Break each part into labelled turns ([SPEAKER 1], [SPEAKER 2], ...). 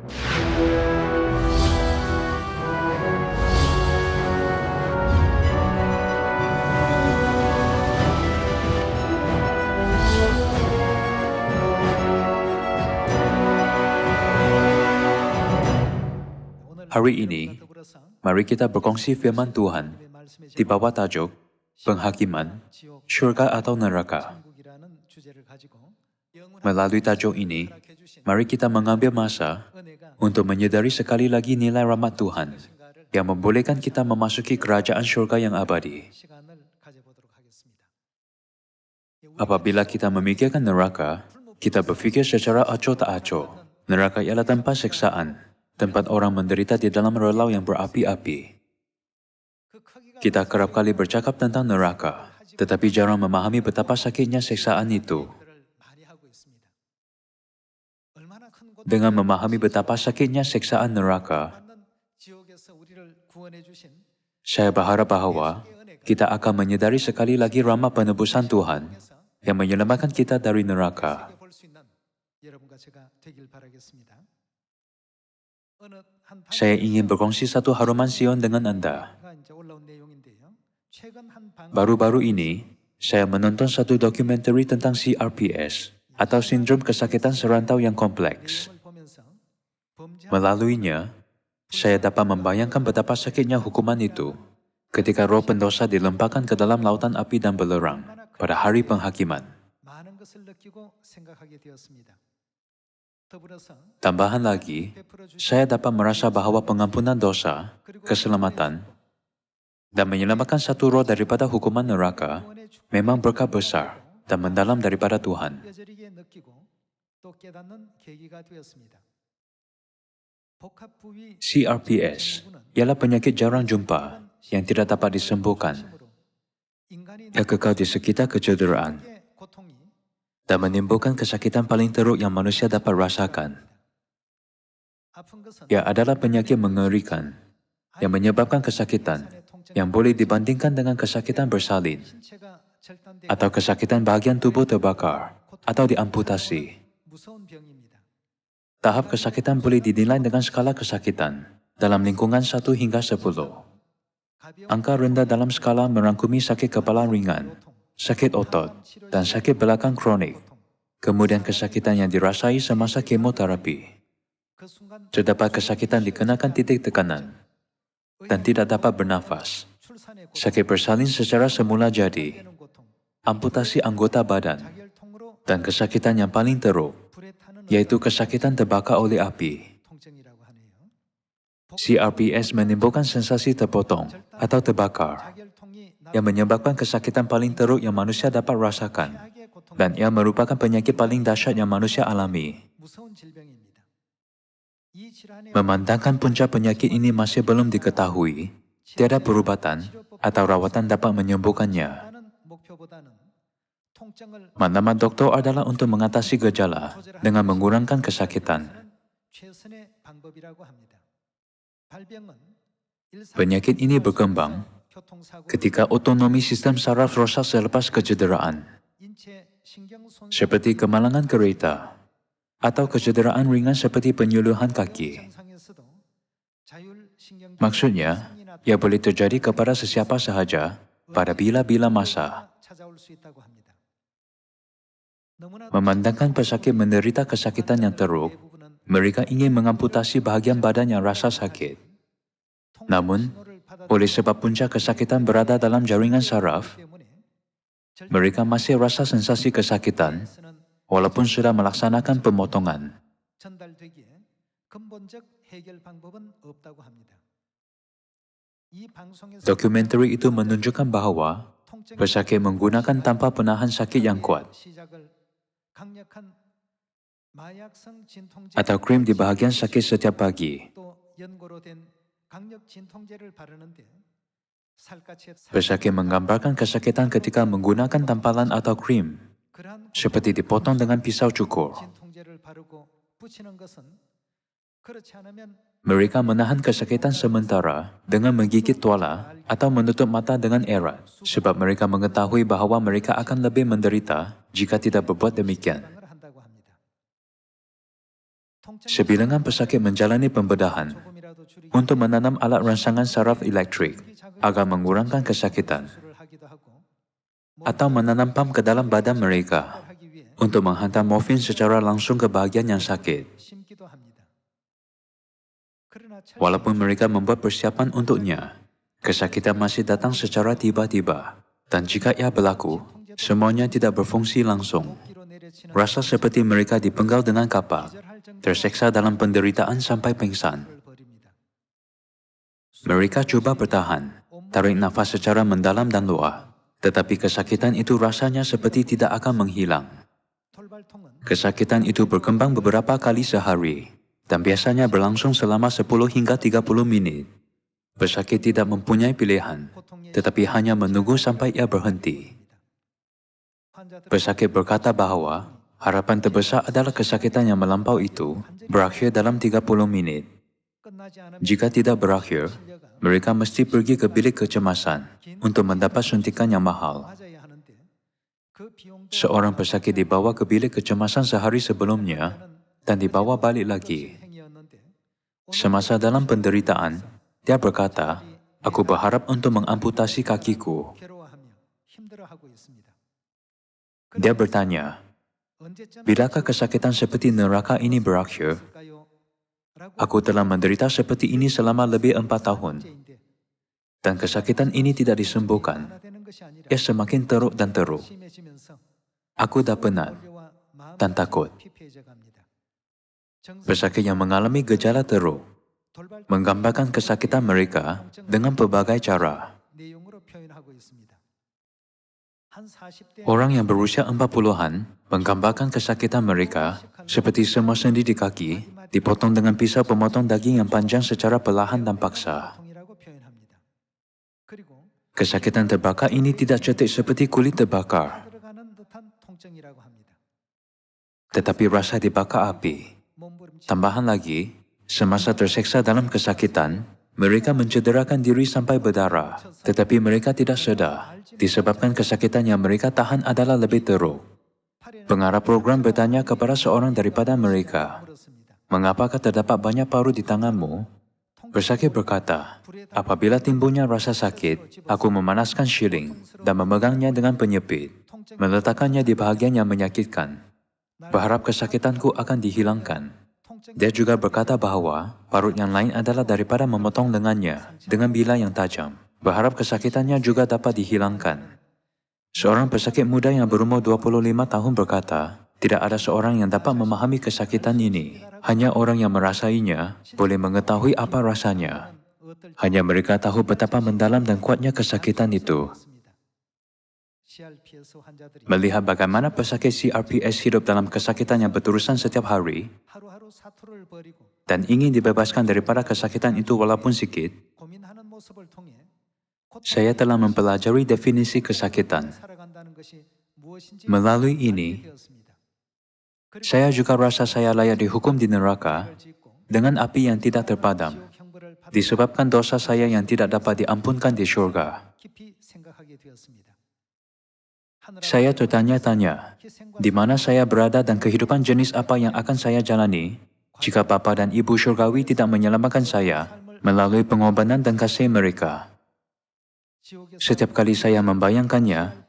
[SPEAKER 1] Hari ini, mari kita berkongsi firman Tuhan di bawah tajuk Penghakiman, Syurga atau Neraka. Melalui tajuk ini, mari kita mengambil masa untuk menyadari sekali lagi nilai rahmat Tuhan yang membolehkan kita memasuki kerajaan syurga yang abadi. Apabila kita memikirkan neraka, kita berfikir secara acuh tak acuh. Neraka ialah tempat siksaan, tempat orang menderita di dalam relau yang berapi-api. Kita kerap kali bercakap tentang neraka, tetapi jarang memahami betapa sakitnya siksaan itu. Dengan memahami betapa sakitnya siksaan neraka, saya berharap bahwa kita akan menyadari sekali lagi rahmat penebusan Tuhan yang menyelamatkan kita dari neraka. Saya ingin berkongsi satu haruman Sion dengan Anda. Baru-baru ini, saya menonton satu dokumentari tentang CRPS, atau Sindrom Kesakitan Serantau yang Kompleks. Melaluinya, saya dapat membayangkan betapa sakitnya hukuman itu ketika roh pendosa dilemparkan ke dalam lautan api dan belerang pada hari penghakiman. Tambahan lagi, saya dapat merasa bahwa pengampunan dosa, keselamatan, dan menyelamatkan satu roh daripada hukuman neraka memang berkat besar dan mendalam daripada Tuhan. CRPS ialah penyakit jarang jumpa yang tidak dapat disembuhkan, yang kekal di sekitar kecederaan dan menimbulkan kesakitan paling teruk yang manusia dapat rasakan. Ia adalah penyakit mengerikan yang menyebabkan kesakitan yang boleh dibandingkan dengan kesakitan bersalin atau kesakitan bahagian tubuh terbakar atau diamputasi. Tahap kesakitan boleh dinilai dengan skala kesakitan dalam lingkungan 1 hingga 10. Angka rendah dalam skala merangkumi sakit kepala ringan, sakit otot, dan sakit belakang kronik. Kemudian kesakitan yang dirasai semasa kemoterapi. Terdapat kesakitan dikenakan titik tekanan dan tidak dapat bernafas. Sakit bersalin secara semula jadi, amputasi anggota badan, dan kesakitan yang paling teruk, yaitu kesakitan terbakar oleh api. CRPS menimbulkan sensasi terpotong atau terbakar, yang menyebabkan kesakitan paling teruk yang manusia dapat rasakan, dan ia merupakan penyakit paling dahsyat yang manusia alami. Memandangkan punca penyakit ini masih belum diketahui, tiada perubatan atau rawatan dapat menyembuhkannya. Maklumat doktor adalah untuk mengatasi gejala dengan mengurangkan kesakitan. Penyakit ini berkembang ketika otonomi sistem saraf rosak selepas kecederaan, seperti kemalangan kereta, atau kecederaan ringan seperti penyuluhan kaki. Maksudnya, ia boleh terjadi kepada sesiapa sahaja pada bila-bila masa. Memandangkan pesakit menderita kesakitan yang teruk, mereka ingin mengamputasi bahagian badan yang rasa sakit. Namun, oleh sebab punca kesakitan berada dalam jaringan saraf, mereka masih rasa sensasi kesakitan walaupun sudah melaksanakan pemotongan. Dokumentari itu menunjukkan bahwa pesakit menggunakan tanpa penahan sakit yang kuat atau krim di bahagian sakit setiap pagi. Pesakit menggambarkan kesakitan ketika menggunakan tampalan atau krim, seperti dipotong dengan pisau cukur. Mereka menahan kesakitan sementara dengan menggigit tuala atau menutup mata dengan erat, sebab mereka mengetahui bahwa mereka akan lebih menderita jika tidak berbuat demikian. Sebilangan pesakit menjalani pembedahan untuk menanam alat rangsangan saraf elektrik agar mengurangkan kesakitan, atau menanam pam ke dalam badan mereka untuk menghantar morfin secara langsung ke bahagian yang sakit. Walaupun mereka membuat persiapan untuknya, kesakitan masih datang secara tiba-tiba, dan jika ia berlaku, semuanya tidak berfungsi langsung. Rasa seperti mereka dipenggal dengan kapak, terseksa dalam penderitaan sampai pingsan. Mereka cuba bertahan, tarik nafas secara mendalam dan luar, tetapi kesakitan itu rasanya seperti tidak akan menghilang. Kesakitan itu berkembang beberapa kali sehari, dan biasanya berlangsung selama 10 hingga 30 menit. Pesakit tidak mempunyai pilihan, tetapi hanya menunggu sampai ia berhenti. Pesakit berkata bahwa harapan terbesar adalah kesakitan yang melampau itu berakhir dalam 30 menit. Jika tidak berakhir, mereka mesti pergi ke bilik kecemasan untuk mendapat suntikan yang mahal. Seorang pesakit dibawa ke bilik kecemasan sehari sebelumnya dan dibawa balik lagi. Semasa dalam penderitaan, dia berkata, "Aku berharap untuk mengamputasi kakiku." Dia bertanya, "Bilakah kesakitan seperti neraka ini berakhir?" Aku telah menderita seperti ini selama lebih 4 tahun. Dan kesakitan ini tidak disembuhkan. Ia semakin teruk dan teruk. Aku dah penat dan takut. Pesakit yang mengalami gejala teruk menggambarkan kesakitan mereka dengan pelbagai cara. Orang yang berusia 40-an menggambarkan kesakitan mereka seperti semua sendi di kaki dipotong dengan pisau pemotong daging yang panjang secara perlahan dan paksa. Kesakitan terbakar ini tidak cetek seperti kulit terbakar, tetapi rasa dibakar api. Tambahan lagi, semasa terseksa dalam kesakitan, mereka mencederakan diri sampai berdarah, tetapi mereka tidak sedar, disebabkan kesakitan yang mereka tahan adalah lebih teruk. Pengarah program bertanya kepada seorang daripada mereka, "Mengapakah terdapat banyak paru di tanganmu?" Pesakit berkata, "Apabila timbulnya rasa sakit, aku memanaskan shilling dan memegangnya dengan penyepit, meletakkannya di bahagian yang menyakitkan. Berharap kesakitanku akan dihilangkan." Dia juga berkata bahwa parut yang lain adalah daripada memotong lengannya dengan bila yang tajam. Berharap kesakitannya juga dapat dihilangkan. Seorang pesakit muda yang berumur 25 tahun berkata, "Tidak ada seorang yang dapat memahami kesakitan ini. Hanya orang yang merasainya boleh mengetahui apa rasanya. Hanya mereka tahu betapa mendalam dan kuatnya kesakitan itu." Melihat bagaimana pesakit CRPS hidup dalam kesakitan yang berterusan setiap hari dan ingin dibebaskan daripada kesakitan itu walaupun sikit, saya telah mempelajari definisi kesakitan. Melalui ini, saya juga rasa saya layak dihukum di neraka dengan api yang tidak terpadam, disebabkan dosa saya yang tidak dapat diampunkan di syurga. Saya tertanya-tanya, di mana saya berada dan kehidupan jenis apa yang akan saya jalani jika Bapa dan Ibu Syurgawi tidak menyelamatkan saya melalui pengorbanan dan kasih mereka. Setiap kali saya membayangkannya,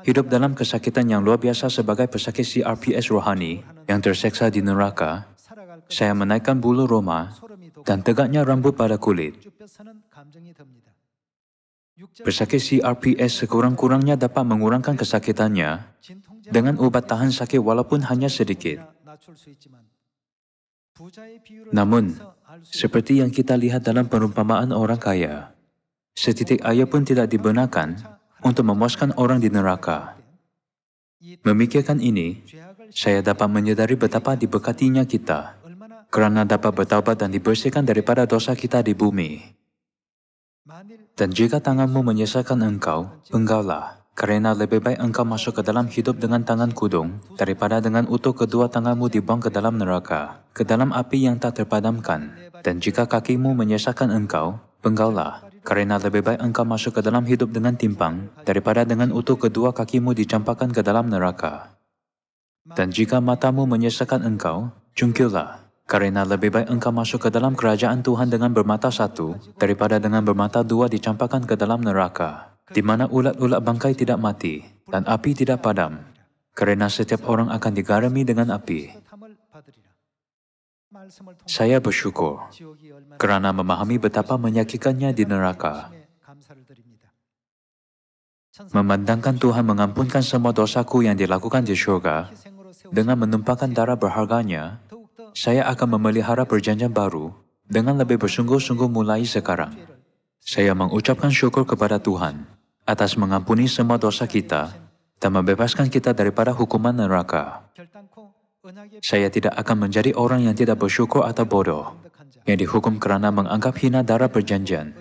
[SPEAKER 1] hidup dalam kesakitan yang luar biasa sebagai pesakit CRPS rohani yang terseksa di neraka, saya menaikkan bulu roma dan tegaknya rambut pada kulit. Pesakit CRPS sekurang-kurangnya dapat mengurangkan kesakitannya dengan obat tahan sakit walaupun hanya sedikit. Namun, seperti yang kita lihat dalam perumpamaan orang kaya, setitik air pun tidak dibenarkan untuk memuaskan orang di neraka. Memikirkan ini, saya dapat menyadari betapa diberkatinya kita, kerana dapat bertaubat dan dibersihkan daripada dosa kita di bumi. Dan jika tanganmu menyesatkan engkau, penggaulah, kerana lebih baik engkau masuk ke dalam hidup dengan tangan kudung, daripada dengan utuh kedua tanganmu dibuang ke dalam neraka, ke dalam api yang tak terpadamkan. Dan jika kakimu menyesatkan engkau, penggaulah, kerana lebih baik engkau masuk ke dalam hidup dengan timpang, daripada dengan utuh kedua kakimu dicampakkan ke dalam neraka. Dan jika matamu menyesatkan engkau, jungkirlah, Karena lebih baik engkau masuk ke dalam kerajaan Tuhan dengan bermata satu, daripada dengan bermata dua dicampakkan ke dalam neraka, di mana ulat-ulat bangkai tidak mati, dan api tidak padam. Karena setiap orang akan digarami dengan api. Saya bersyukur, karena memahami betapa menyakitkannya di neraka. Memandangkan Tuhan mengampunkan semua dosaku yang dilakukan di surga, dengan menumpahkan darah berharganya, saya akan memelihara perjanjian baru dengan lebih bersungguh-sungguh mulai sekarang. Saya mengucapkan syukur kepada Tuhan atas mengampuni semua dosa kita dan membebaskan kita daripada hukuman neraka. Saya tidak akan menjadi orang yang tidak bersyukur atau bodoh, yang dihukum kerana menganggap hina darah perjanjian.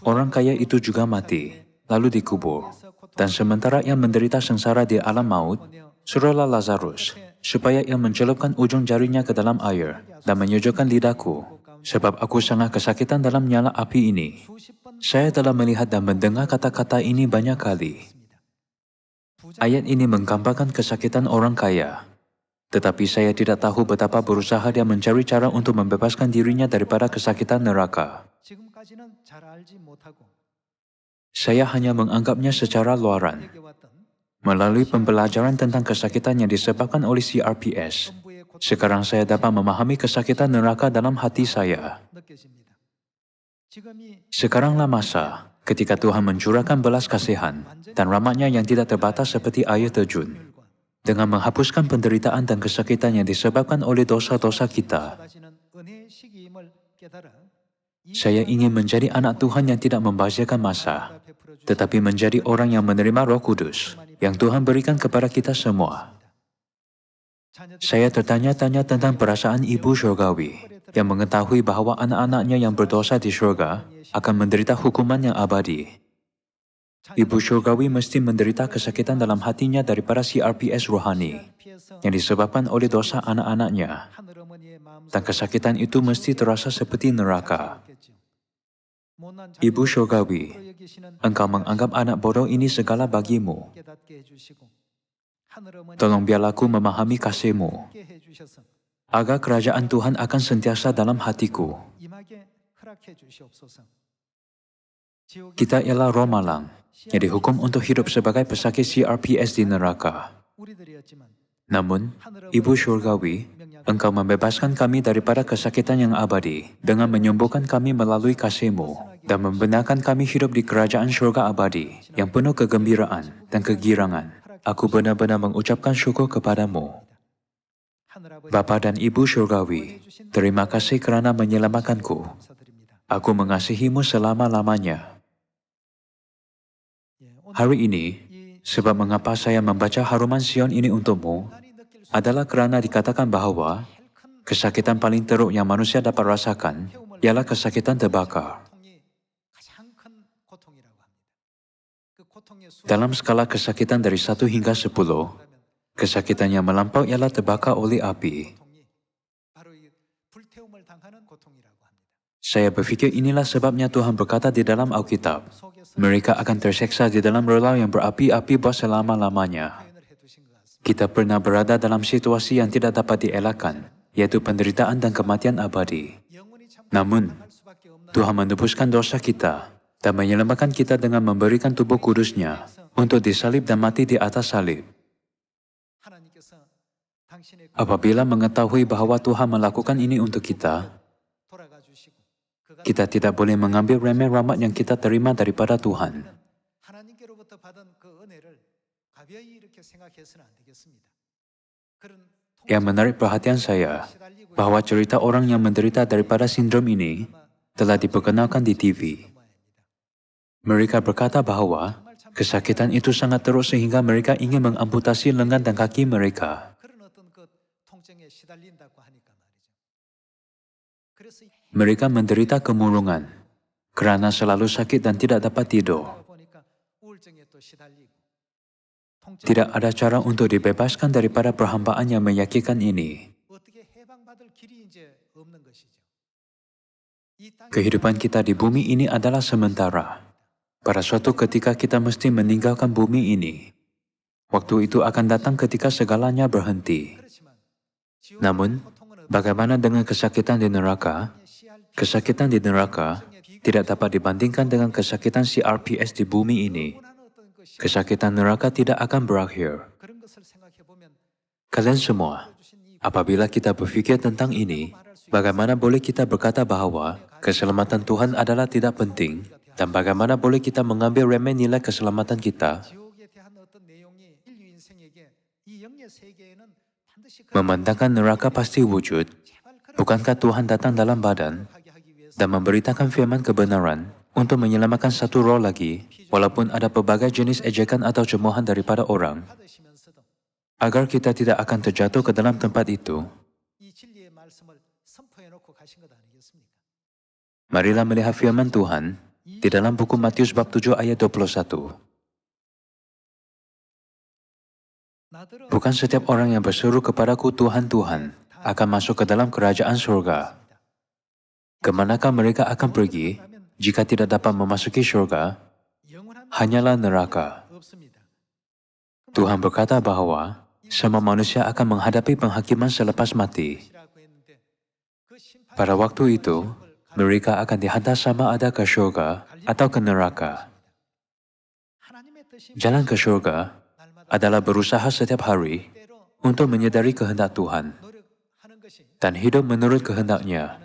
[SPEAKER 1] Orang kaya itu juga mati, lalu dikubur, dan sementara ia menderita sengsara di alam maut, suruhlah Lazarus, supaya ia mencelupkan ujung jarinya ke dalam air dan menyejukkan lidahku, sebab aku sangat kesakitan dalam nyala api ini. Saya telah melihat dan mendengar kata-kata ini banyak kali. Ayat ini menggambarkan kesakitan orang kaya, tetapi saya tidak tahu betapa berusaha dia mencari cara untuk membebaskan dirinya daripada kesakitan neraka. Saya hanya menganggapnya secara luaran. Melalui pembelajaran tentang kesakitan yang disebabkan oleh CRPS, sekarang saya dapat memahami kesakitan neraka dalam hati saya. Sekaranglah masa ketika Tuhan mencurahkan belas kasihan dan rahmat-Nya yang tidak terbatas seperti air terjun, dengan menghapuskan penderitaan dan kesakitan yang disebabkan oleh dosa-dosa kita. Saya ingin menjadi anak Tuhan yang tidak membazirkan masa, tetapi menjadi orang yang menerima Roh Kudus yang Tuhan berikan kepada kita semua. Saya tertanya-tanya tentang perasaan Ibu Surgawi yang mengetahui bahwa anak-anaknya yang berdosa di surga akan menderita hukuman yang abadi. Ibu Surgawi mesti menderita kesakitan dalam hatinya daripada CRPS rohani yang disebabkan oleh dosa anak-anaknya, dan kesakitan itu mesti terasa seperti neraka. Ibu Surgawi, engkau menganggap anak bodoh ini segala bagimu. Tolong biarlah aku memahami kasih-Mu, agar kerajaan Tuhan akan sentiasa dalam hatiku. Kita ialah roh malang yang dihukum untuk hidup sebagai pesakit CRPS di neraka. Namun, Ibu Surgawi, engkau membebaskan kami daripada kesakitan yang abadi dengan menyembuhkan kami melalui kasih-Mu dan membenarkan kami hidup di kerajaan surga abadi yang penuh kegembiraan dan kegirangan. Aku benar-benar mengucapkan syukur kepadamu. Bapa dan Ibu Surgawi, terima kasih kerana menyelamatkanku. Aku mengasihi-Mu selama-lamanya. Hari ini, sebab mengapa saya membaca haruman Sion ini untuk-Mu, adalah kerana dikatakan bahawa kesakitan paling teruk yang manusia dapat rasakan ialah kesakitan terbakar. Dalam skala kesakitan dari 1 hingga 10, kesakitan yang melampau ialah terbakar oleh api. Saya berfikir inilah sebabnya Tuhan berkata di dalam Alkitab, mereka akan terseksa di dalam relau yang berapi-api buat selama-lamanya. Kita pernah berada dalam situasi yang tidak dapat dielakkan, yaitu penderitaan dan kematian abadi. Namun, Tuhan menebuskan dosa kita dan menyelamatkan kita dengan memberikan tubuh kudus-Nya untuk disalib dan mati di atas salib. Apabila mengetahui bahawa Tuhan melakukan ini untuk kita, kita tidak boleh mengambil remeh rahmat yang kita terima daripada Tuhan. Yang menarik perhatian saya, bahawa cerita orang yang menderita daripada sindrom ini telah diperkenalkan di TV. Mereka berkata bahawa kesakitan itu sangat teruk sehingga mereka ingin mengamputasi lengan dan kaki mereka. Mereka menderita kemurungan kerana selalu sakit dan tidak dapat tidur. Tidak ada cara untuk dibebaskan daripada perhambaan yang menyakitkan ini. Kehidupan kita di bumi ini adalah sementara. Pada suatu ketika kita mesti meninggalkan bumi ini. Waktu itu akan datang ketika segalanya berhenti. Namun, bagaimana dengan kesakitan di neraka? Kesakitan di neraka tidak dapat dibandingkan dengan kesakitan CRPS di bumi ini. Kesakitan neraka tidak akan berakhir. Kalian semua, apabila kita berpikir tentang ini, bagaimana boleh kita berkata bahwa keselamatan Tuhan adalah tidak penting, dan bagaimana boleh kita mengambil remeh nilai keselamatan kita? Memandangkan neraka pasti wujud, bukankah Tuhan datang dalam badan dan memberitakan firman kebenaran untuk menyelamatkan satu roh lagi, walaupun ada pelbagai jenis ejekan atau cemoohan daripada orang, agar kita tidak akan terjatuh ke dalam tempat itu? Marilah melihat firman Tuhan di dalam buku Matius bab 7 ayat 21. Bukan setiap orang yang berseru kepadaku Tuhan, Tuhan, akan masuk ke dalam kerajaan surga. Kemanakah mereka akan pergi jika tidak dapat memasuki surga? Hanyalah neraka. Tuhan berkata bahwa semua manusia akan menghadapi penghakiman selepas mati. Pada waktu itu, mereka akan dihantar sama ada ke surga atau ke neraka. Jalan ke surga adalah berusaha setiap hari untuk menyadari kehendak Tuhan dan hidup menurut kehendaknya.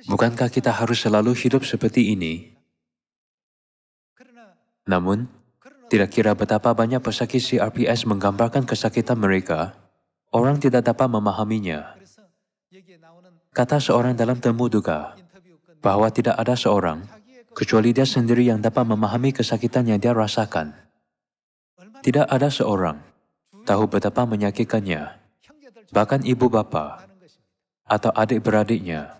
[SPEAKER 1] Bukankah kita harus selalu hidup seperti ini? Namun, tidak kira betapa banyak pesakit CRPS menggambarkan kesakitan mereka, orang tidak dapat memahaminya. Kata seorang dalam temu duga, bahwa tidak ada seorang, kecuali dia sendiri yang dapat memahami kesakitan yang dia rasakan. Tidak ada seorang tahu betapa menyakitkannya, bahkan ibu bapa atau adik-beradiknya.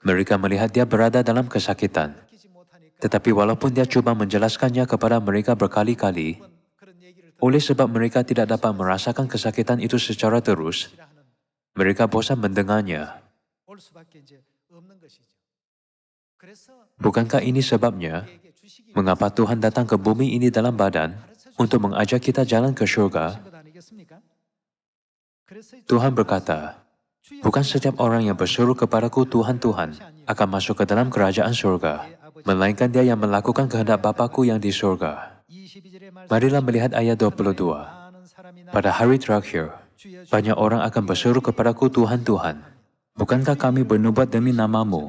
[SPEAKER 1] Mereka melihat dia berada dalam kesakitan, tetapi walaupun dia coba menjelaskannya kepada mereka berkali-kali, oleh sebab mereka tidak dapat merasakan kesakitan itu secara terus, mereka bosan mendengarnya. Bukankah ini sebabnya mengapa Tuhan datang ke bumi ini dalam badan untuk mengajak kita jalan ke surga? Tuhan berkata, bukan setiap orang yang berseru kepadaku Tuhan, Tuhan akan masuk ke dalam kerajaan surga, melainkan dia yang melakukan kehendak Bapa-Ku yang di surga. Marilah melihat ayat 22. Pada hari terakhir, banyak orang akan berseru kepadaku Tuhan, Tuhan, bukankah kami bernubuat demi namamu,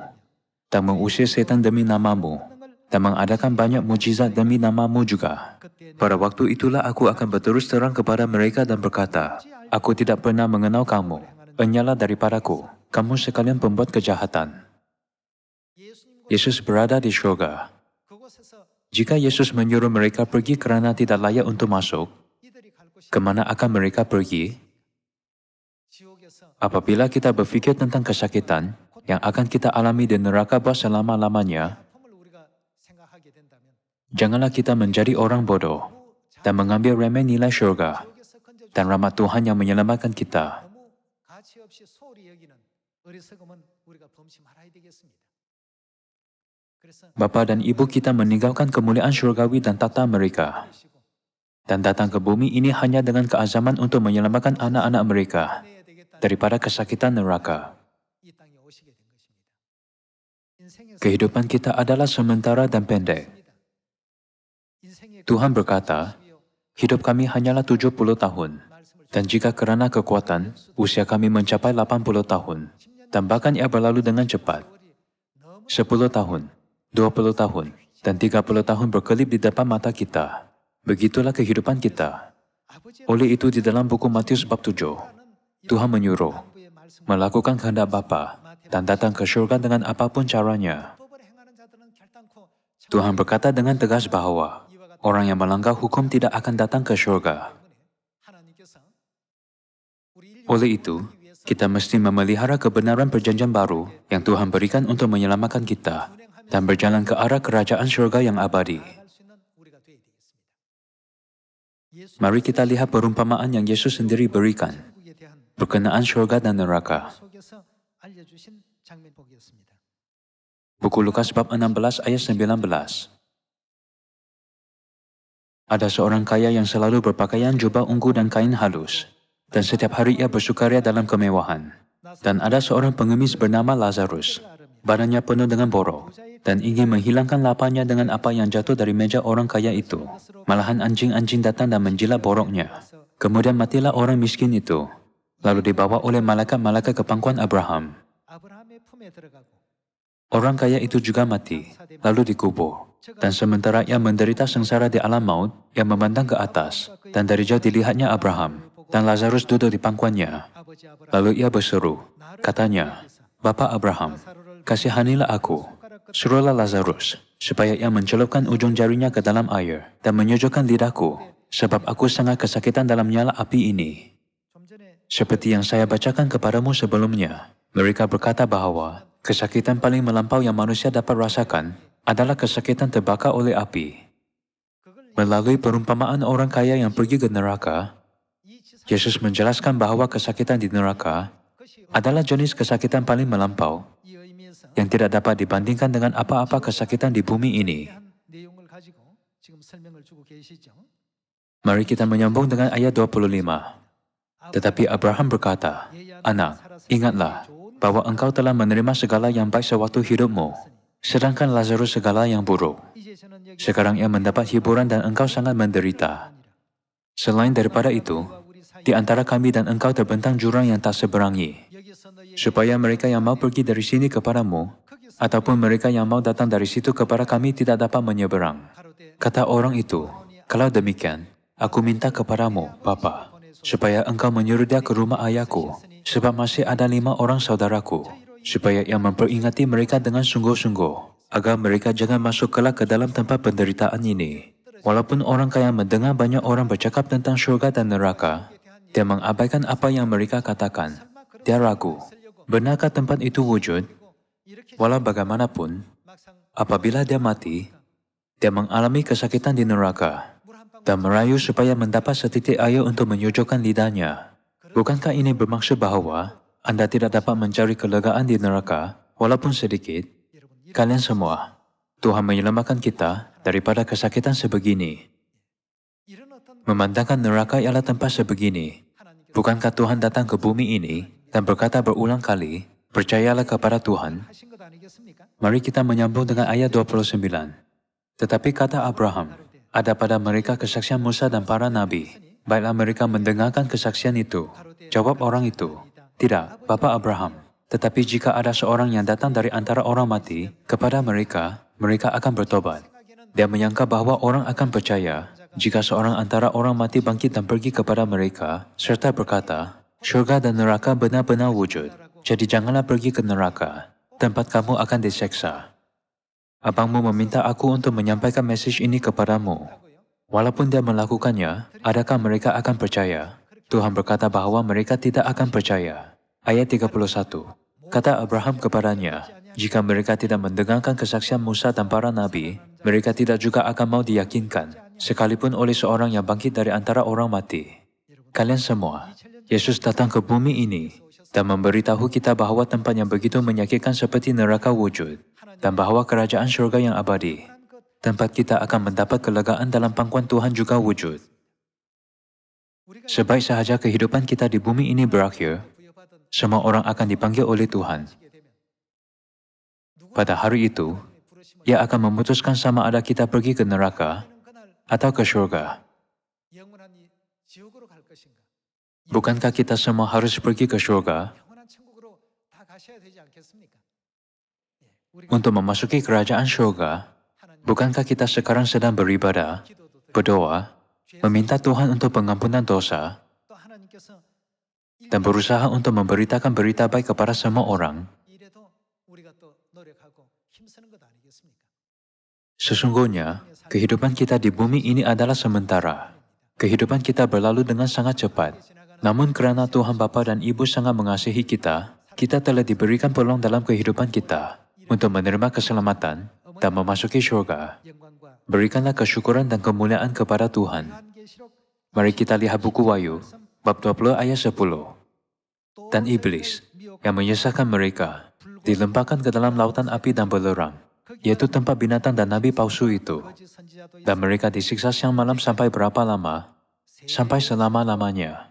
[SPEAKER 1] dan mengusir setan demi namamu, dan mengadakan banyak mujizat demi namamu juga. Pada waktu itulah aku akan berterus terang kepada mereka dan berkata, aku tidak pernah mengenal kamu, enyahlah daripadaku, kamu sekalian pembuat kejahatan. Yesus berada di surga. Jika Yesus menyuruh mereka pergi kerana tidak layak untuk masuk, kemana akan mereka pergi? Apabila kita berfikir tentang kesakitan yang akan kita alami di neraka selama-lamanya, janganlah kita menjadi orang bodoh dan mengambil remeh nilai syurga dan rahmat Tuhan yang menyelamatkan kita. Bapa dan Ibu kita meninggalkan kemuliaan syurgawi dan tata mereka dan datang ke bumi ini hanya dengan keazaman untuk menyelamatkan anak-anak mereka daripada kesakitan neraka. Kehidupan kita adalah sementara dan pendek. Tuhan berkata, hidup kami hanyalah 70 tahun, dan jika kerana kekuatan, usia kami mencapai 80 tahun, dan bahkan ia berlalu dengan cepat. 10 tahun, 20 tahun, dan 30 tahun berkelip di depan mata kita. Begitulah kehidupan kita. Oleh itu di dalam buku Matius bab 7, Tuhan menyuruh melakukan kehendak Bapa dan datang ke surga dengan apapun caranya. Tuhan berkata dengan tegas bahwa orang yang melanggar hukum tidak akan datang ke surga. Oleh itu, kita mesti memelihara kebenaran perjanjian baru yang Tuhan berikan untuk menyelamatkan kita dan berjalan ke arah kerajaan surga yang abadi. Mari kita lihat perumpamaan yang Yesus sendiri berikan berkenaan surga dan neraka. Buku Lukas bab 16 ayat 19. Ada seorang kaya yang selalu berpakaian jubah ungu dan kain halus, Dan setiap hari ia bersukaria dalam kemewahan. Dan ada seorang pengemis bernama Lazarus. Badannya penuh dengan borok. Dan ingin menghilangkan laparnya dengan apa yang jatuh dari meja orang kaya itu. Malahan anjing-anjing datang dan menjilat boroknya. Kemudian matilah orang miskin itu. Lalu dibawa oleh malaikat-malaikat ke pangkuan Abraham. Orang kaya itu juga mati, lalu dikubur. Dan sementara ia menderita sengsara di alam maut, ia memandang ke atas, dan dari jauh dilihatnya Abraham, dan Lazarus duduk di pangkuannya. Lalu ia berseru, katanya, "Bapa Abraham, kasihanilah aku, suruhlah Lazarus, supaya ia mencelupkan ujung jarinya ke dalam air, dan menyejukkan lidahku, sebab aku sangat kesakitan dalam nyala api ini." Seperti yang saya bacakan kepadamu sebelumnya, mereka berkata bahwa kesakitan paling melampau yang manusia dapat rasakan adalah kesakitan terbakar oleh api. Melalui perumpamaan orang kaya yang pergi ke neraka, Yesus menjelaskan bahwa kesakitan di neraka adalah jenis kesakitan paling melampau yang tidak dapat dibandingkan dengan apa-apa kesakitan di bumi ini. Mari kita menyambung dengan ayat 25. Tetapi Abraham berkata, "Anak, ingatlah bahwa engkau telah menerima segala yang baik sewaktu hidupmu, sedangkan Lazarus segala yang buruk. Sekarang ia mendapat hiburan dan engkau sangat menderita. Selain daripada itu, di antara kami dan engkau terbentang jurang yang tak seberangi, supaya mereka yang mau pergi dari sini kepadamu, ataupun mereka yang mau datang dari situ kepada kami tidak dapat menyeberang." Kata orang itu, "Kalau demikian, aku minta kepadamu, Bapa, supaya engkau menyuruh dia ke rumah ayahku, sebab masih ada 5 orang saudaraku, supaya ia memperingati mereka dengan sungguh-sungguh, agar mereka jangan masuk kelak ke dalam tempat penderitaan ini." Walaupun orang kaya mendengar banyak orang bercakap tentang syurga dan neraka, dia mengabaikan apa yang mereka katakan. Dia ragu, benarkah tempat itu wujud? Walau bagaimanapun, apabila dia mati, dia mengalami kesakitan di neraka, dan merayu supaya mendapat setitik air untuk menyejukkan lidahnya. Bukankah ini bermaksud bahwa Anda tidak dapat mencari kelegaan di neraka, walaupun sedikit? Kalian semua, Tuhan menyelamatkan kita daripada kesakitan sebegini. Memandangkan neraka ialah tempat sebegini. Bukankah Tuhan datang ke bumi ini dan berkata berulang kali, "Percayalah kepada Tuhan"? Mari kita menyambung dengan ayat 29. Tetapi kata Abraham, "Ada pada mereka kesaksian Musa dan para nabi. Baiklah mereka mendengarkan kesaksian itu." Jawab orang itu, "Tidak, Bapa Abraham. Tetapi jika ada seorang yang datang dari antara orang mati kepada mereka, mereka akan bertobat." Dia menyangka bahwa orang akan percaya jika seorang antara orang mati bangkit dan pergi kepada mereka, serta berkata, "Syurga dan neraka benar-benar wujud. Jadi janganlah pergi ke neraka. Tempat kamu akan diseksa." Abangmu meminta aku untuk menyampaikan mesej ini kepadamu. Walaupun dia melakukannya, adakah mereka akan percaya? Tuhan berkata bahwa mereka tidak akan percaya. Ayat 31. Kata Abraham kepadanya, "Jika mereka tidak mendengarkan kesaksian Musa dan para nabi, mereka tidak juga akan mau diyakinkan, sekalipun oleh seorang yang bangkit dari antara orang mati." Kalian semua, Yesus datang ke bumi ini dan memberitahu kita bahwa tempat yang begitu menyakitkan seperti neraka wujud, dan bahwa kerajaan surga yang abadi, tempat kita akan mendapat kelegaan dalam pangkuan Tuhan, juga wujud. Sebaik sahaja kehidupan kita di bumi ini berakhir, semua orang akan dipanggil oleh Tuhan. Pada hari itu, Ia akan memutuskan sama ada kita pergi ke neraka atau ke surga. Bukankah kita semua harus pergi ke surga? Untuk memasuki kerajaan surga, bukankah kita sekarang sedang beribadah, berdoa, meminta Tuhan untuk pengampunan dosa, dan berusaha untuk memberitakan berita baik kepada semua orang? Sesungguhnya, kehidupan kita di bumi ini adalah sementara. Kehidupan kita berlalu dengan sangat cepat. Namun karena Tuhan Bapa dan Ibu sangat mengasihi kita telah diberikan peluang dalam kehidupan kita untuk menerima keselamatan dan memasuki surga. Berikanlah kesyukuran dan kemuliaan kepada Tuhan. Mari kita lihat buku Wahyu, bab 20 ayat 10. Dan iblis, yang menyesatkan mereka, dilempahkan ke dalam lautan api dan belerang, yaitu tempat binatang dan nabi palsu itu. Dan mereka disiksa siang malam sampai berapa lama? Sampai selama-lamanya.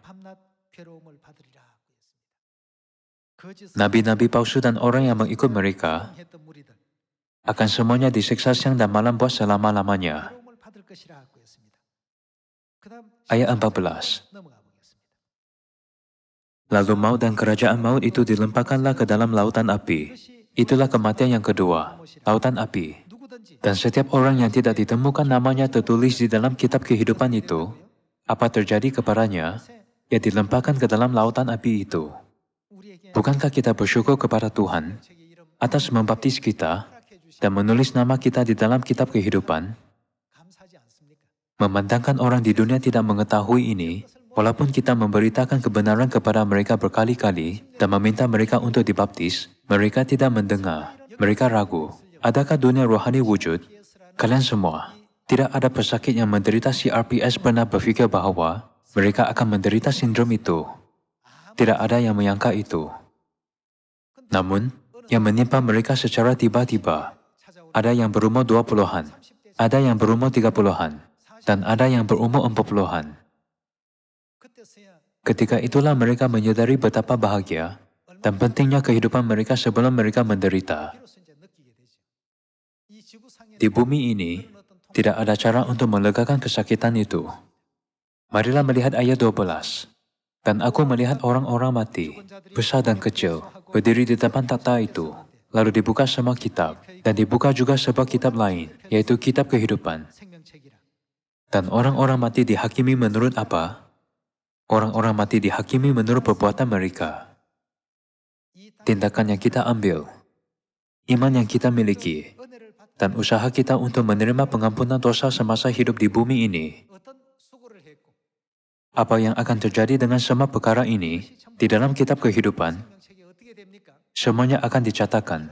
[SPEAKER 1] Nabi-nabi palsu dan orang yang mengikut mereka akan semuanya disiksa siang dan malam buat selama-lamanya. Ayat 14. Lalu maut dan kerajaan maut itu dilemparkanlah ke dalam lautan api. Itulah kematian yang kedua, lautan api. Dan setiap orang yang tidak ditemukan namanya tertulis di dalam kitab kehidupan itu, apa terjadi kepadanya, ia dilemparkan ke dalam lautan api itu. Bukankah kita bersyukur kepada Tuhan atas membaptis kita dan menulis nama kita di dalam kitab kehidupan? Memandangkan orang di dunia tidak mengetahui ini, walaupun kita memberitakan kebenaran kepada mereka berkali-kali dan meminta mereka untuk dibaptis, mereka tidak mendengar, mereka ragu. Adakah dunia rohani wujud? Kalian semua, tidak ada pesakit yang menderita CRPS pernah berfikir bahwa mereka akan menderita sindrom itu. Tidak ada yang menyangka itu. Namun, yang menimpa mereka secara tiba-tiba, ada yang berumur 20-an, ada yang berumur 30-an, dan ada yang berumur 40-an. Ketika itulah mereka menyadari betapa bahagia dan pentingnya kehidupan mereka sebelum mereka menderita. Di bumi ini, tidak ada cara untuk melegakan kesakitan itu. Marilah melihat ayat 12. Dan aku melihat orang-orang mati, besar dan kecil, berdiri di depan takhta itu. Lalu dibuka semua kitab, dan dibuka juga sebuah kitab lain, yaitu kitab kehidupan. Dan orang-orang mati dihakimi menurut apa? Orang-orang mati dihakimi menurut perbuatan mereka. Tindakan yang kita ambil, iman yang kita miliki, dan usaha kita untuk menerima pengampunan dosa semasa hidup di bumi ini. Apa yang akan terjadi dengan semua perkara ini di dalam kitab kehidupan, semuanya akan dicatatkan.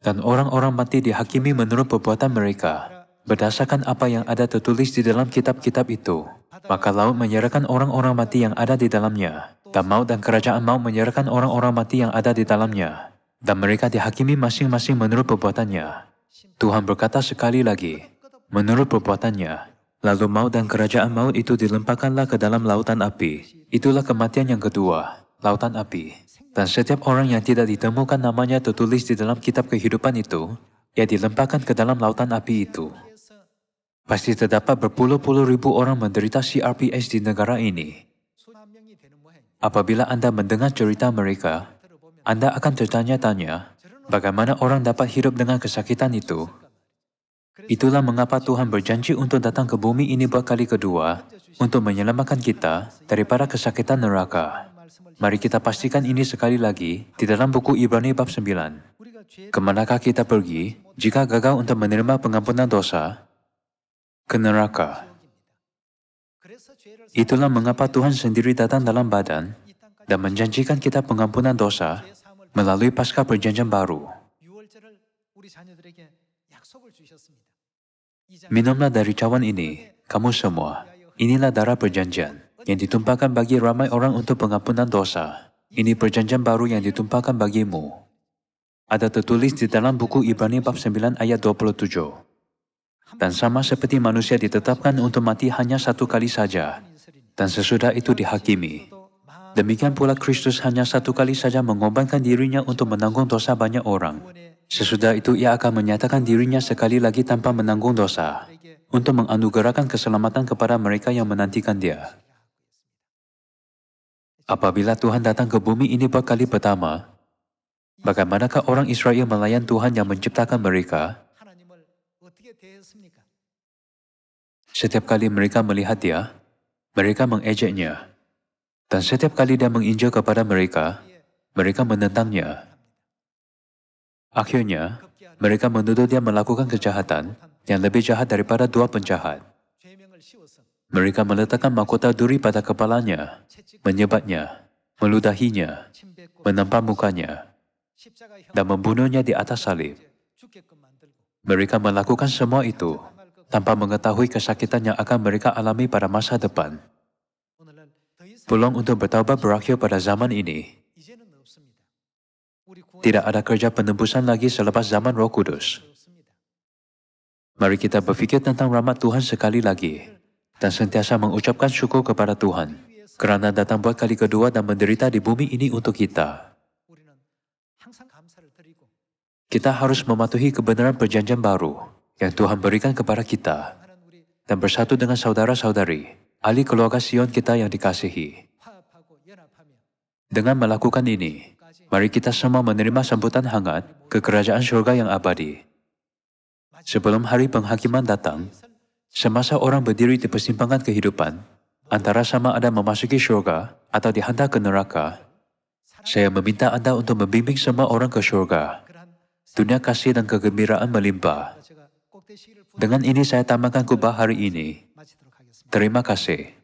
[SPEAKER 1] Dan orang-orang mati dihakimi menurut perbuatan mereka, berdasarkan apa yang ada tertulis di dalam kitab-kitab itu. Maka laut menyerahkan orang-orang mati yang ada di dalamnya, dan maut dan kerajaan maut menyerahkan orang-orang mati yang ada di dalamnya. Dan mereka dihakimi masing-masing menurut perbuatannya. Tuhan berkata sekali lagi, menurut perbuatannya. Lalu maut dan kerajaan maut itu dilemparkanlah ke dalam lautan api. Itulah kematian yang kedua, lautan api. Dan setiap orang yang tidak ditemukan namanya tertulis di dalam kitab kehidupan itu, ia dilemparkan ke dalam lautan api itu. Pasti terdapat berpuluh-puluh ribu orang menderita CRPS di negara ini. Apabila Anda mendengar cerita mereka, Anda akan tertanya-tanya, bagaimana orang dapat hidup dengan kesakitan itu? Itulah mengapa Tuhan berjanji untuk datang ke bumi ini buat kali kedua, untuk menyelamatkan kita daripada kesakitan neraka. Mari kita pastikan ini sekali lagi di dalam buku Ibrani bab 9. Kemanakah kita pergi jika gagal untuk menerima pengampunan dosa? Ke neraka. Itulah mengapa Tuhan sendiri datang dalam badan dan menjanjikan kita pengampunan dosa melalui Paskah Perjanjian Baru. Minumlah dari cawan ini, kamu semua. Inilah darah perjanjian yang ditumpahkan bagi ramai orang untuk pengampunan dosa. Ini perjanjian baru yang ditumpahkan bagimu. Ada tertulis di dalam buku Ibrani bab 9 ayat 27. Dan sama seperti manusia ditetapkan untuk mati hanya satu kali saja, dan sesudah itu dihakimi. Demikian pula Kristus hanya satu kali saja mengorbankan dirinya untuk menanggung dosa banyak orang. Sesudah itu ia akan menyatakan dirinya sekali lagi tanpa menanggung dosa, untuk menganugerahkan keselamatan kepada mereka yang menantikan dia. Apabila Tuhan datang ke bumi ini buat kali pertama, bagaimanakah orang Israel melayan Tuhan yang menciptakan mereka? Setiap kali mereka melihat dia, mereka mengejeknya. Dan setiap kali dia menginjil kepada mereka, mereka menentangnya. Akhirnya, mereka menuduh dia melakukan kejahatan yang lebih jahat daripada dua penjahat. Mereka meletakkan mahkota duri pada kepalanya, menyebatnya, meludahinya, menampar mukanya, dan membunuhnya di atas salib. Mereka melakukan semua itu tanpa mengetahui kesakitan yang akan mereka alami pada masa depan. Peluang untuk bertaubat berakhir pada zaman ini. Tidak ada kerja penembusan lagi selepas zaman Roh Kudus. Mari kita berfikir tentang rahmat Tuhan sekali lagi dan sentiasa mengucapkan syukur kepada Tuhan kerana datang buat kali kedua dan menderita di bumi ini untuk kita. Kita harus mematuhi kebenaran perjanjian baru yang Tuhan berikan kepada kita dan bersatu dengan saudara-saudari, ahli keluarga Sion kita yang dikasihi. Dengan melakukan ini, mari kita semua menerima sambutan hangat ke kerajaan surga yang abadi. Sebelum hari penghakiman datang, semasa orang berdiri di persimpangan kehidupan, antara sama ada memasuki surga atau dihantar ke neraka, saya meminta Anda untuk membimbing semua orang ke surga. Dunia kasih dan kegembiraan melimpah. Dengan ini saya tamatkan khotbah hari ini. Terima kasih.